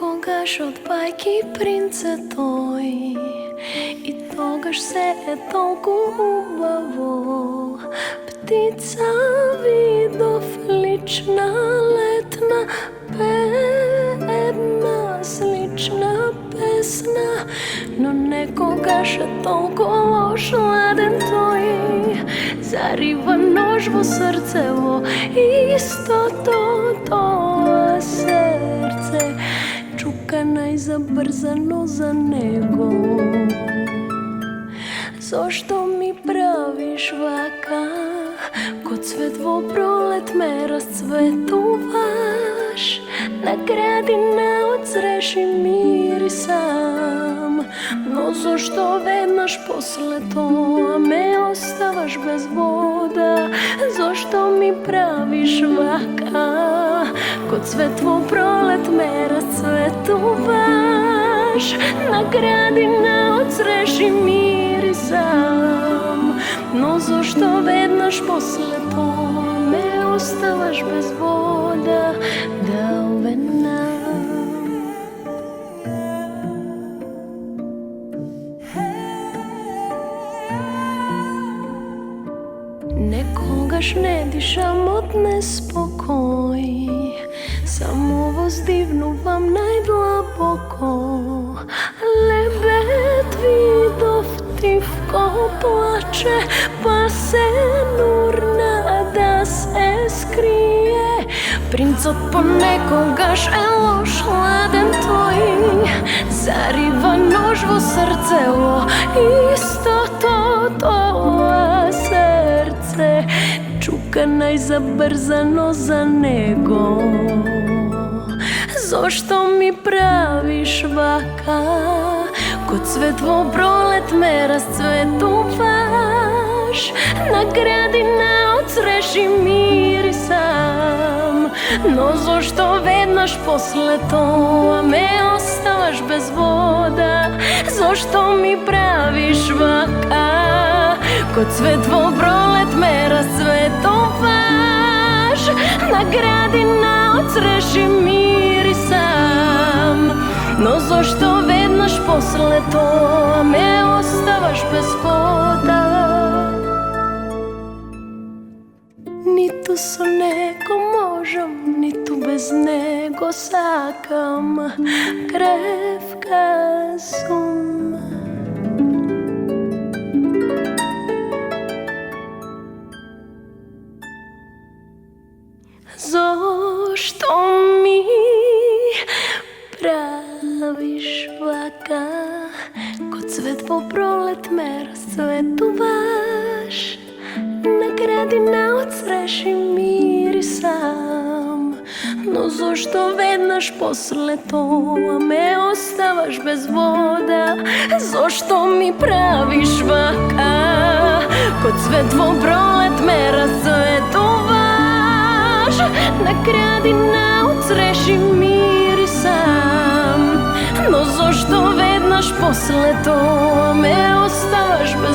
Некогаш од бајки принце тој и тогаш се е толку убаво. Птица видов лична, летна, една слична песна, но некогаш е толку лош ладен тој. Зарива нож во срцево, истото тоа серце чука најзабрзано за него. Зошто ми правиш вака? Ко цвет во пролет ме расцветуваш, на градина од цреши мирисам. Но зошто веднаш после тоа ме оставаш без вода? Зошто ми правиш вака? Ко цвет во пролет ме расцветуваш, на градина од цреши мирисам. Но зошто веднаш после тоа ме оставаш без вода? Далбена. Некогаш не дишам од неспокој, само воздивнувам најдлабоко. Лебед видов тивко плаче, па се нурна да се скрие. Принцот понекогаш е лош ладен тој, зарива нож во срцево, истото тоа серце чука најзабрзано за него. Зошто ми правиш вака? Ко цвет во пролет ме расцветуваш, на градина од цреши мирисам. Но зошто веднаш после тоа ме оставаш без вода? Зошто ми правиш вака? Ко цвет во пролет ме расцветуваш, на градина од цреши мирисам. Но зошто веднаш после тоа ме оставаш без вода? Ниту со него можам, ниту без него сакам. Кревка сум. Зошто ми правиш вака? Ко цвет во пролет ме расцветуваш, на градина од цреши мирисам. Но зошто веднаш после тоа ме оставаш без вода? Зошто ми правиш вака? Ко цвет во пролет ме расцветуваш, на градина од цреши мирисам. Но зошто веднаш после тоа ме оставаш без